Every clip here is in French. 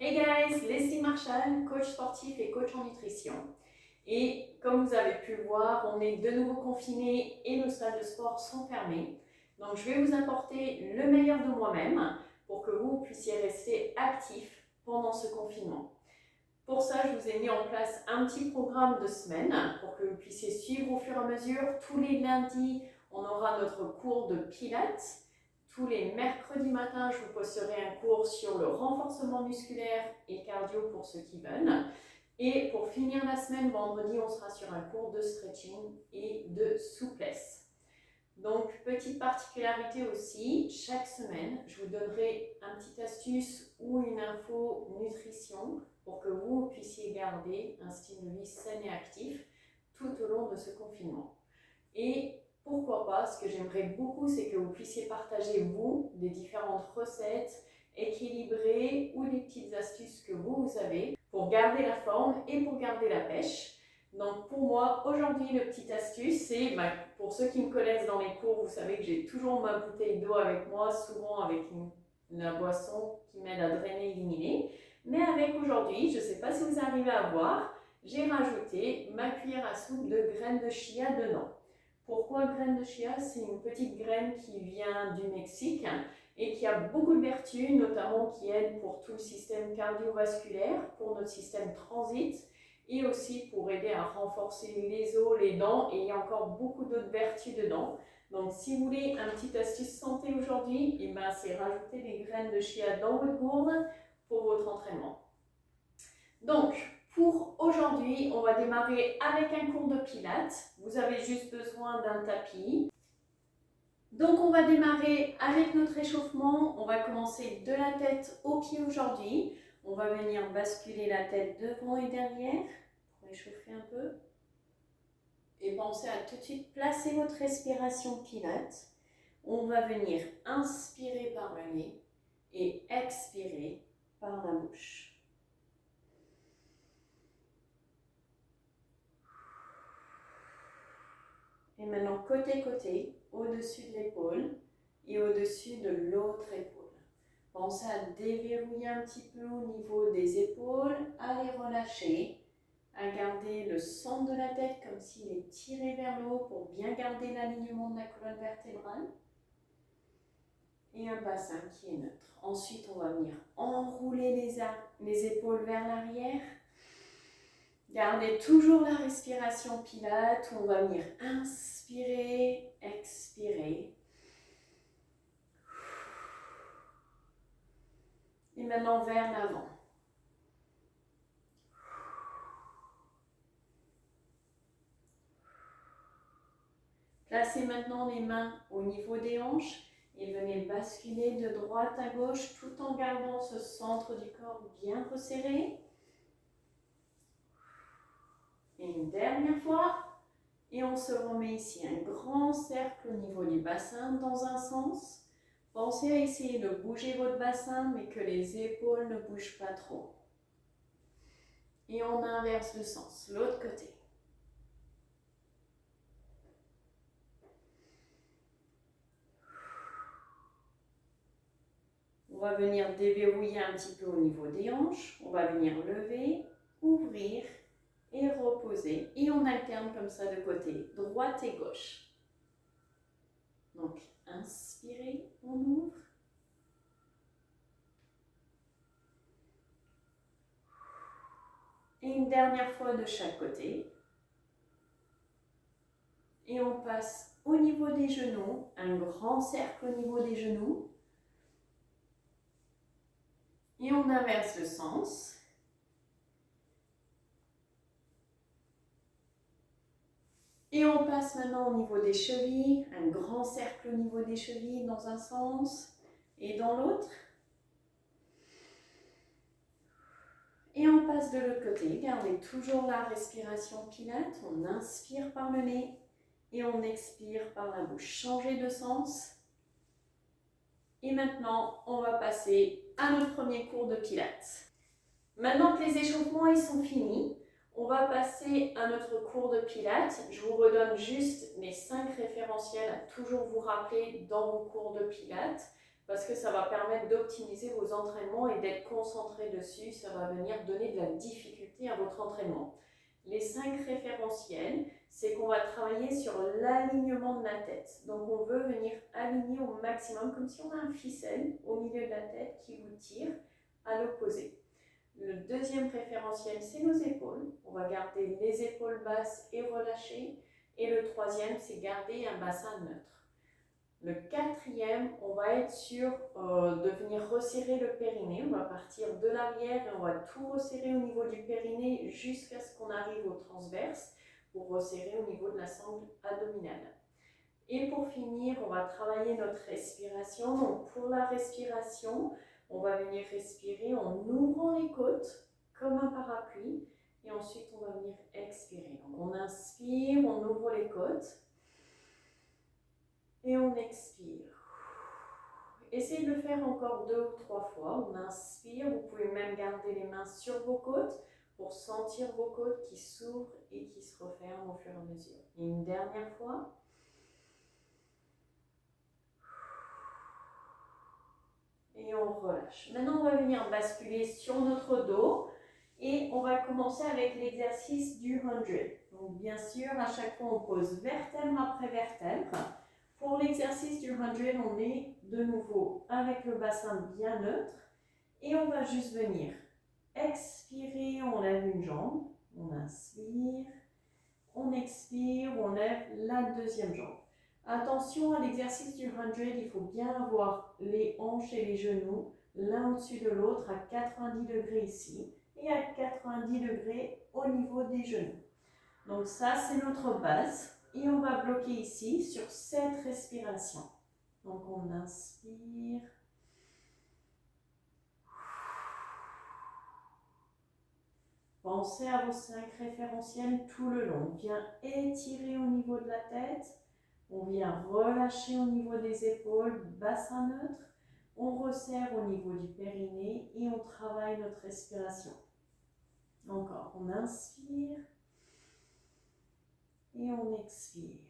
Hey guys, Leslie Marshall, coach sportif et coach en nutrition. Et comme vous avez pu le voir, on est de nouveau confinés et nos salles de sport sont fermées. Donc je vais vous apporter le meilleur de moi-même pour que vous puissiez rester actifs pendant ce confinement. Pour ça, je vous ai mis en place un petit programme de semaine pour que vous puissiez suivre au fur et à mesure. Tous les lundis, on aura notre cours de pilates. Tous les mercredis matins, je vous posterai un cours sur le renforcement musculaire et cardio pour ceux qui veulent. Et pour finir la semaine, vendredi, on sera sur un cours de stretching et de souplesse. Donc, petite particularité aussi, chaque semaine, je vous donnerai un petit astuce ou une info nutrition pour que vous puissiez garder un style de vie sain et actif tout au long de ce confinement. Et pourquoi pas, ce que j'aimerais beaucoup, c'est que vous puissiez partager, vous, des différentes recettes équilibrées ou des petites astuces que vous avez pour garder la forme et pour garder la pêche. Donc pour moi, aujourd'hui, le petit astuce, c'est, pour ceux qui me connaissent dans les cours, vous savez que j'ai toujours ma bouteille d'eau avec moi, souvent avec la boisson qui m'aide à drainer et éliminer. Mais avec aujourd'hui, je ne sais pas si vous arrivez à voir, j'ai rajouté ma cuillère à soupe de graines de chia dedans. Pourquoi graines de chia? C'est une petite graine qui vient du Mexique et qui a beaucoup de vertus, notamment qui aide pour tout le système cardiovasculaire, pour notre système transit et aussi pour aider à renforcer les os, les dents, et il y a encore beaucoup d'autres vertus dedans. Donc si vous voulez un petit astuce santé aujourd'hui, c'est rajouter des graines de chia dans votre gourde pour votre entraînement. Donc, pour aujourd'hui, on va démarrer avec un cours de pilates. Vous avez juste besoin d'un tapis. Donc, on va démarrer avec notre échauffement. On va commencer de la tête aux pieds aujourd'hui. On va venir basculer la tête devant et derrière pour échauffer un peu. Et pensez à tout de suite placer votre respiration pilates. On va venir inspirer par le nez et expirer par la bouche. Et maintenant, côté-côté, au-dessus de l'épaule et au-dessus de l'autre épaule. Pensez à déverrouiller un petit peu au niveau des épaules, à les relâcher, à garder le centre de la tête comme s'il est tiré vers le haut pour bien garder l'alignement de la colonne vertébrale. Et un bassin qui est neutre. Ensuite, on va venir enrouler les épaules vers l'arrière. Gardez toujours la respiration pilates. On va venir inspirer, expirer. Et maintenant vers l'avant. Placez maintenant les mains au niveau des hanches et venez basculer de droite à gauche tout en gardant ce centre du corps bien resserré. Et une dernière fois. Et on se remet ici un grand cercle au niveau du bassin dans un sens. Pensez à essayer de bouger votre bassin, mais que les épaules ne bougent pas trop. Et on inverse le sens, l'autre côté. On va venir déverrouiller un petit peu au niveau des hanches. On va venir lever, ouvrir et reposer. Et on alterne comme ça de côté, droite et gauche. Donc, inspirez, on ouvre. Et une dernière fois de chaque côté. Et on passe au niveau des genoux, un grand cercle au niveau des genoux. Et on inverse le sens. Et on passe maintenant au niveau des chevilles, un grand cercle au niveau des chevilles dans un sens et dans l'autre. Et on passe de l'autre côté. Gardez toujours la respiration pilates. On inspire par le nez et on expire par la bouche. Changez de sens. Et maintenant, on va passer à notre premier cours de pilates. Maintenant que les échauffements ils sont finis, on va passer à notre cours de pilates. Je vous redonne juste mes 5 référentiels à toujours vous rappeler dans vos cours de pilates. parce que ça va permettre d'optimiser vos entraînements et d'être concentré dessus. Ça va venir donner de la difficulté à votre entraînement. Les 5 référentiels, c'est qu'on va travailler sur l'alignement de la tête. Donc on veut venir aligner au maximum, comme si on a un ficelle au milieu de la tête qui vous tire à l'opposé. Le deuxième référentiel, c'est nos épaules. On va garder les épaules basses et relâchées. Et le troisième, c'est garder un bassin neutre. Le quatrième, on va être sur de venir resserrer le périnée. On va partir de l'arrière et on va tout resserrer au niveau du périnée jusqu'à ce qu'on arrive au transverse pour resserrer au niveau de la sangle abdominale. Et pour finir, on va travailler notre respiration. Donc pour la respiration, on va venir respirer en ouvrant les côtes comme un parapluie. Et ensuite, on va venir expirer. Donc on inspire, on ouvre les côtes. Et on expire. Essayez de le faire encore 2 ou 3 fois. On inspire, vous pouvez même garder les mains sur vos côtes pour sentir vos côtes qui s'ouvrent et qui se referment au fur et à mesure. Et une dernière fois. Et on relâche. Maintenant, on va venir basculer sur notre dos et on va commencer avec l'exercice du 100. Donc, bien sûr, à chaque fois, on pose vertèbre après vertèbre. Pour l'exercice du 100, on est de nouveau avec le bassin bien neutre et on va juste venir expirer, on lève une jambe, on inspire, on expire, on lève la deuxième jambe. Attention à l'exercice du 100, il faut bien avoir les hanches et les genoux l'un au-dessus de l'autre à 90 degrés ici et à 90 degrés au niveau des genoux. Donc ça, c'est notre base. Et on va bloquer ici sur cette respiration. Donc on inspire. Pensez à vos 5 référentiels tout le long. On vient étirer au niveau de la tête. On vient relâcher au niveau des épaules, bassin neutre. On resserre au niveau du périnée et on travaille notre respiration. Encore, on inspire et on expire.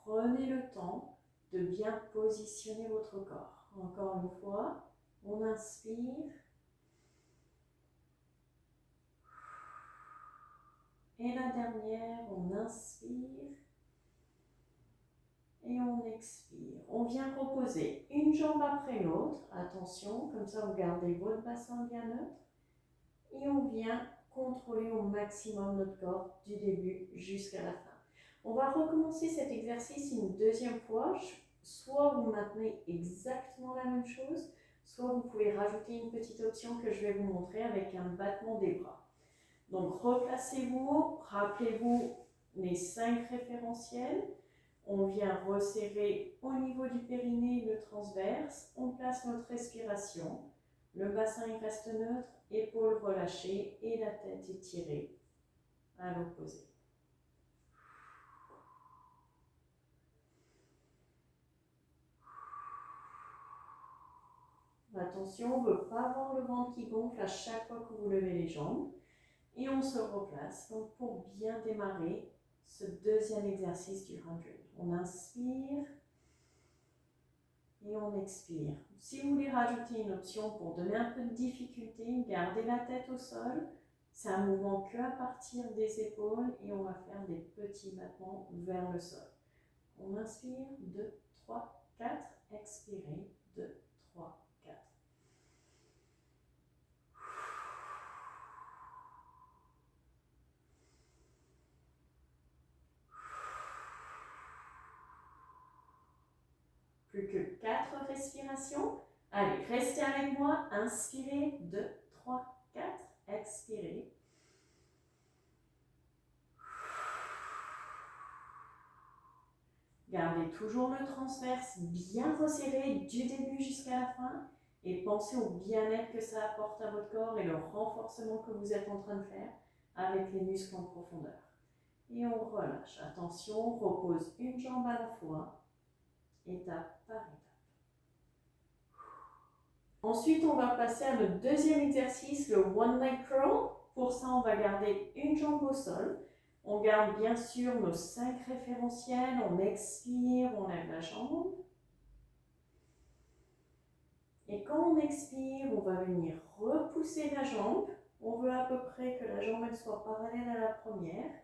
Prenez le temps de bien positionner votre corps. Encore une fois, on inspire. Et la dernière, on inspire. Et on expire. On vient reposer une jambe après l'autre. Attention, comme ça vous gardez votre bassin bien neutre. Et on vient contrôler au maximum notre corps du début jusqu'à la fin. On va recommencer cet exercice une deuxième fois. Soit vous maintenez exactement la même chose, soit vous pouvez rajouter une petite option que je vais vous montrer avec un battement des bras. Donc replacez-vous, rappelez-vous les 5 référentiels. On vient resserrer au niveau du périnée le transverse. On place notre respiration. Le bassin il reste neutre, épaules relâchées et la tête étirée à l'opposé. Attention, on ne veut pas avoir le ventre qui gonfle à chaque fois que vous levez les jambes. Et on se replace donc pour bien démarrer ce deuxième exercice du 100. On inspire et on expire. Si vous voulez rajouter une option pour donner un peu de difficulté, gardez la tête au sol. C'est un mouvement que à partir des épaules et on va faire des petits battements vers le sol. On inspire, 2, 3, 4, expirez, 2, 3, 4. Plus que 4 respirations. Allez, restez avec moi. Inspirez, 2, 3, 4. Expirez. Gardez toujours le transverse bien resserré du début jusqu'à la fin. Et pensez au bien-être que ça apporte à votre corps et le renforcement que vous êtes en train de faire avec les muscles en profondeur. Et on relâche. Attention, on repose une jambe à la fois, étape par étape. Ensuite, on va passer à notre deuxième exercice, le One Leg Curl. Pour ça, on va garder une jambe au sol. On garde bien sûr nos 5 référentiels. On expire, on lève la jambe. Et quand on expire, on va venir repousser la jambe. On veut à peu près que la jambe elle soit parallèle à la première.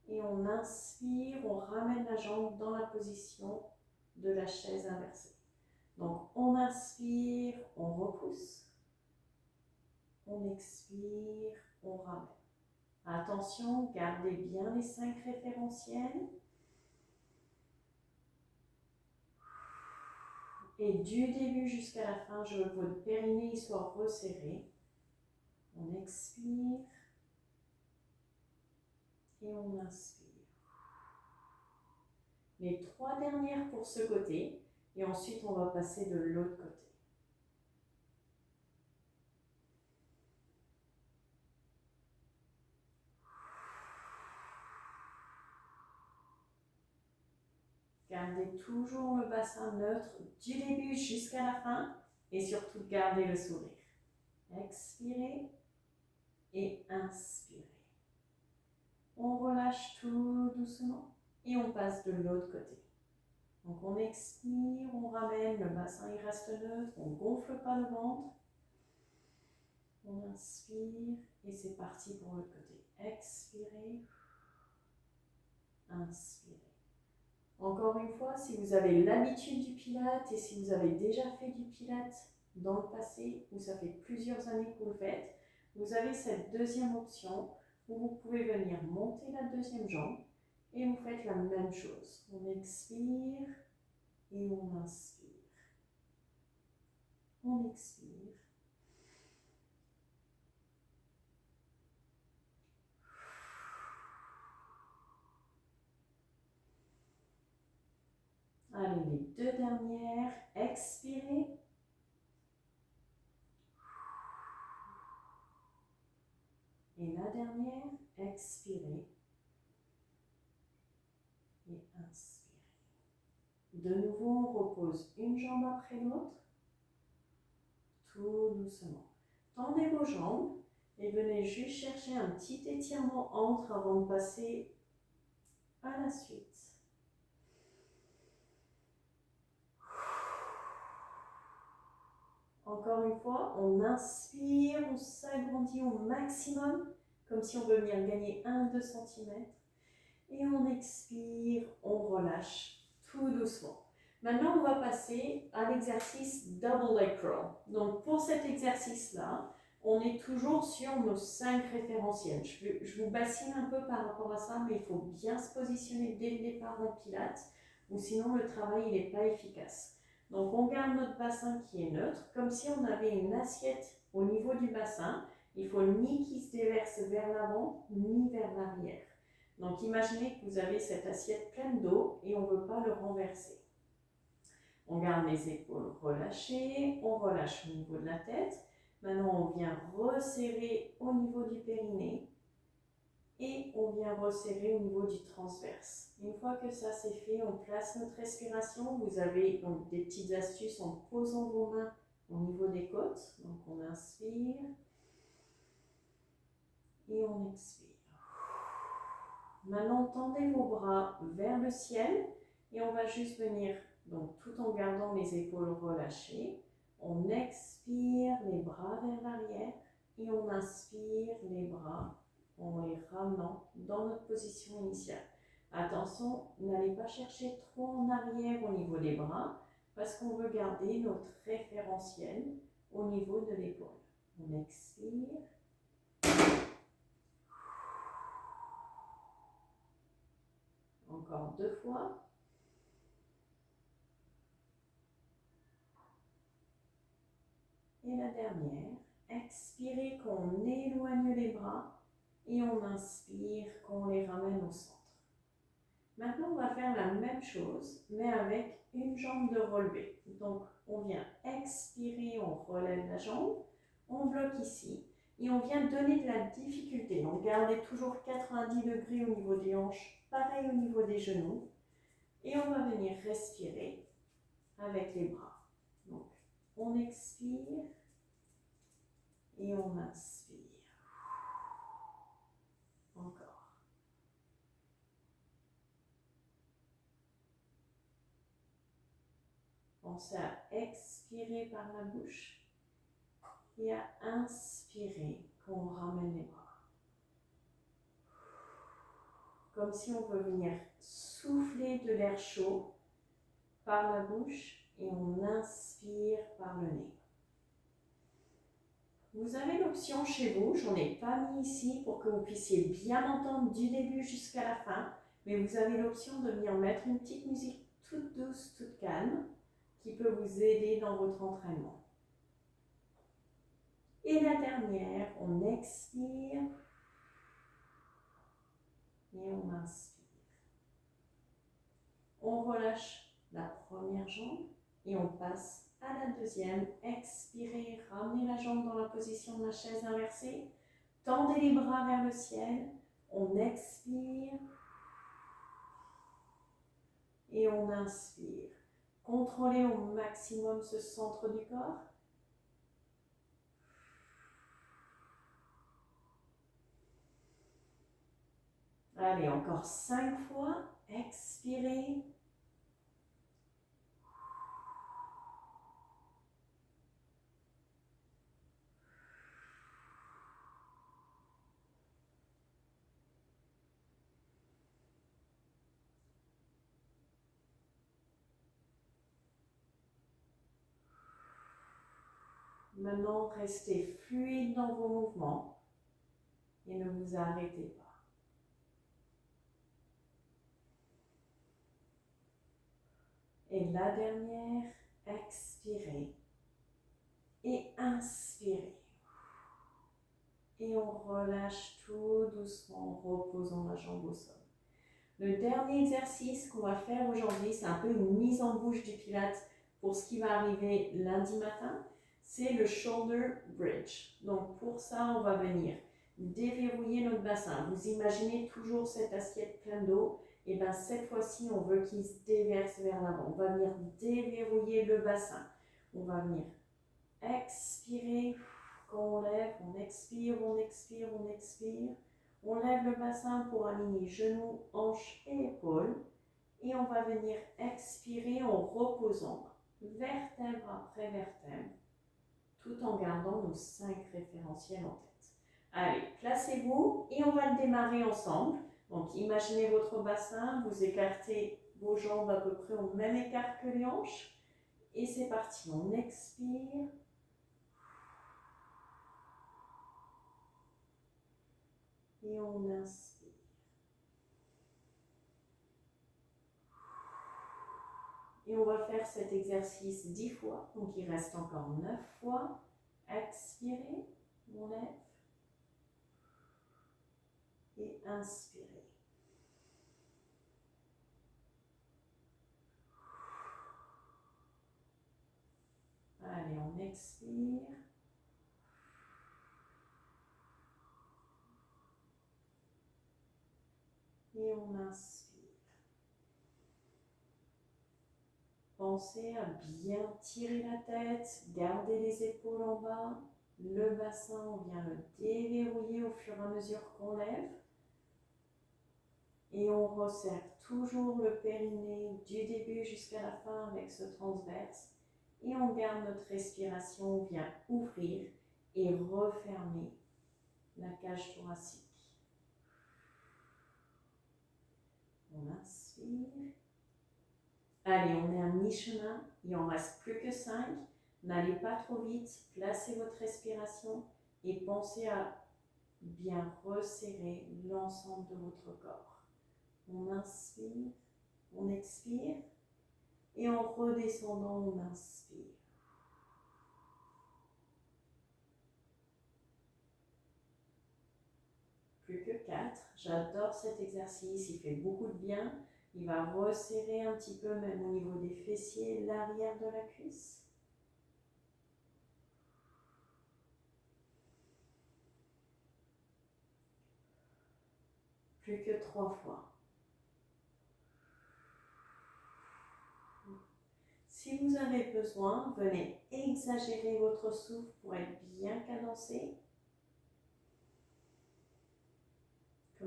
Et on inspire, on ramène la jambe dans la position de la chaise inversée. Donc on inspire, on repousse. On expire, on ramène. Attention, gardez bien les 5 référentiels. Et du début jusqu'à la fin, je veux que votre périnée soit resserré. On expire et on inspire. Les 3 dernières pour ce côté et ensuite on va passer de l'autre côté. Gardez toujours le bassin neutre du début jusqu'à la fin et surtout gardez le sourire. Expirez et inspirez. On relâche tout doucement et on passe de l'autre côté. Donc on expire, on ramène, le bassin il reste neutre, on ne gonfle pas le ventre. On inspire et c'est parti pour l'autre côté. Expirez, inspirez. Encore une fois, si vous avez l'habitude du Pilates et si vous avez déjà fait du Pilates dans le passé ou ça fait plusieurs années que vous le faites, vous avez cette deuxième option où vous pouvez venir monter la deuxième jambe et vous faites la même chose. On expire et on inspire. On expire. Allez, les 2 dernières. Expirez. Et la dernière, expirez. Et inspirez. De nouveau, on repose une jambe après l'autre. Tout doucement. Tendez vos jambes et venez juste chercher un petit étirement entre avant de passer à la suite. Encore une fois, on inspire, on s'agrandit au maximum, comme si on veut venir gagner 1-2 cm. Et on expire, on relâche tout doucement. Maintenant, on va passer à l'exercice Double Leg Curl. Donc, pour cet exercice-là, on est toujours sur nos 5 référentiels. Je vous bassine un peu par rapport à ça, mais il faut bien se positionner dès le départ en pilates, ou sinon le travail il n'est pas efficace. Donc, on garde notre bassin qui est neutre, comme si on avait une assiette au niveau du bassin. Il ne faut ni qu'il se déverse vers l'avant, ni vers l'arrière. Donc, imaginez que vous avez cette assiette pleine d'eau et on ne veut pas le renverser. On garde les épaules relâchées, on relâche au niveau de la tête. Maintenant, on vient resserrer au niveau du périnée et on vient resserrer au niveau du transverse. Une fois que ça c'est fait, on place notre respiration. Vous avez donc des petites astuces en posant vos mains au niveau des côtes. Donc, on inspire et on expire. Maintenant, tendez vos bras vers le ciel et on va juste venir, donc tout en gardant les épaules relâchées, on expire les bras vers l'arrière et on inspire les bras en les ramenant dans notre position initiale. Attention, n'allez pas chercher trop en arrière au niveau des bras parce qu'on veut garder notre référentiel au niveau de l'épaule. On expire. Encore 2 fois. Et la dernière. Expirez quand on éloigne les bras et on inspire quand on les ramène au centre. Maintenant, on va faire la même chose, mais avec une jambe de relevé. Donc, on vient expirer, on relève la jambe, on bloque ici et on vient donner de la difficulté. Donc, gardez toujours 90 degrés au niveau des hanches, pareil au niveau des genoux. Et on va venir respirer avec les bras. Donc, on expire et on inspire. Encore. Pensez à expirer par la bouche et à inspirer quand on ramène les bras. Comme si on veut venir souffler de l'air chaud par la bouche et on inspire par le nez. Vous avez l'option chez vous, j'en ai pas mis ici pour que vous puissiez bien m'entendre du début jusqu'à la fin, mais vous avez l'option de venir mettre une petite musique toute douce, toute calme, qui peut vous aider dans votre entraînement. Et la dernière, on expire et on inspire. On relâche la première jambe et on passe à la deuxième. Expirez, ramenez la jambe dans la position de la chaise inversée. Tendez les bras vers le ciel. On expire et on inspire. Contrôlez au maximum ce centre du corps. Allez, encore 5 fois. Expirez. Maintenant, restez fluide dans vos mouvements et ne vous arrêtez pas. Et la dernière, expirez et inspirez. Et on relâche tout doucement en reposant la jambe au sol. Le dernier exercice qu'on va faire aujourd'hui, c'est un peu une mise en bouche du Pilates pour ce qui va arriver lundi matin. C'est le shoulder bridge. Donc pour ça, on va venir déverrouiller notre bassin. Vous imaginez toujours cette assiette pleine d'eau. Et bien cette fois-ci, on veut qu'il se déverse vers l'avant. On va venir déverrouiller le bassin. On va venir expirer. Quand on lève, on expire, on expire, on expire. On lève le bassin pour aligner genoux, hanches et épaules. Et on va venir expirer en reposant vertèbre après vertèbre, tout en gardant nos 5 référentiels en tête. Allez, placez-vous et on va le démarrer ensemble. Donc imaginez votre bassin, vous écartez vos jambes à peu près au même écart que les hanches. Et c'est parti, on expire. Et on inspire. Et on va faire cet exercice 10 fois. Donc il reste encore 9 fois. Expirez, on lève. Et inspirez. Allez, on expire. Et on inspire. Pensez à bien tirer la tête, garder les épaules en bas. Le bassin, on vient le déverrouiller au fur et à mesure qu'on lève. Et on resserre toujours le périnée du début jusqu'à la fin avec ce transverse. Et on garde notre respiration, on vient ouvrir et refermer la cage thoracique. On inspire. Allez, on est à mi-chemin, il en reste plus que 5. N'allez pas trop vite, placez votre respiration et pensez à bien resserrer l'ensemble de votre corps. On inspire, on expire et en redescendant, on inspire. Plus que 4. J'adore cet exercice, il fait beaucoup de bien. Il va resserrer un petit peu même au niveau des fessiers, l'arrière de la cuisse. Plus que 3 fois. Si vous avez besoin, venez exagérer votre souffle pour être bien cadencé.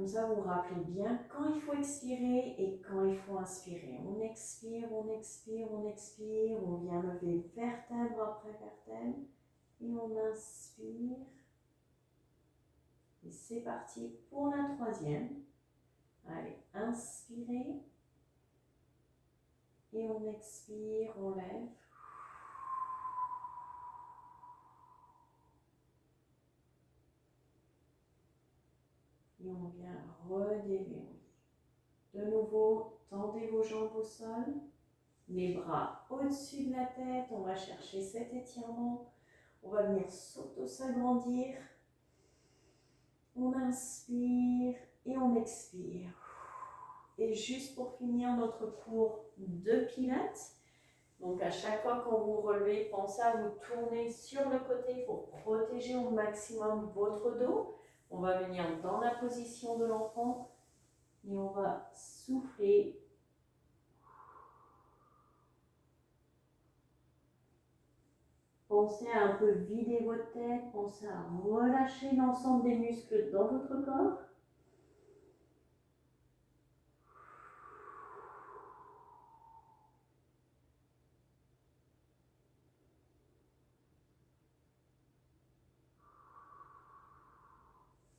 Comme ça, vous vous rappelez bien quand il faut expirer et quand il faut inspirer. On expire, on expire, on expire. On vient lever vertèbre après vertèbre. Et on inspire. Et c'est parti pour la troisième. Allez, inspirez. Et on expire, on lève. Et on vient redéverrouiller. De nouveau, tendez vos jambes au sol. Les bras au-dessus de la tête. On va chercher cet étirement. On va venir s'auto-s'agrandir. On inspire et on expire. Et juste pour finir notre cours de pilates, donc à chaque fois quand vous relevez, pensez à vous tourner sur le côté pour protéger au maximum votre dos. On va venir dans la position de l'enfant et on va souffler. Pensez à un peu vider votre tête, pensez à relâcher l'ensemble des muscles dans votre corps.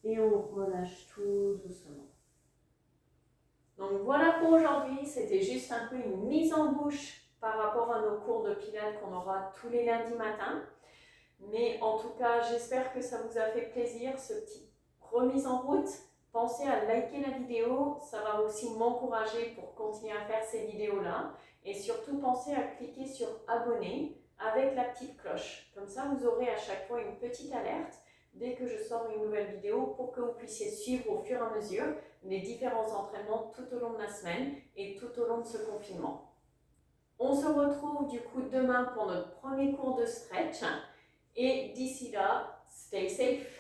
Et on relâche tout doucement. Donc voilà pour aujourd'hui, c'était juste un peu une mise en bouche par rapport à nos cours de pilates qu'on aura tous les lundis matins. Mais en tout cas, j'espère que ça vous a fait plaisir, ce petit remise en route. Pensez à liker la vidéo, ça va aussi m'encourager pour continuer à faire ces vidéos-là. Et surtout, pensez à cliquer sur abonner avec la petite cloche. Comme ça, vous aurez à chaque fois une petite alerte dès que je sors une nouvelle vidéo pour que vous puissiez suivre au fur et à mesure les différents entraînements tout au long de la semaine et tout au long de ce confinement. On se retrouve du coup demain pour notre premier cours de stretch et d'ici là, stay safe.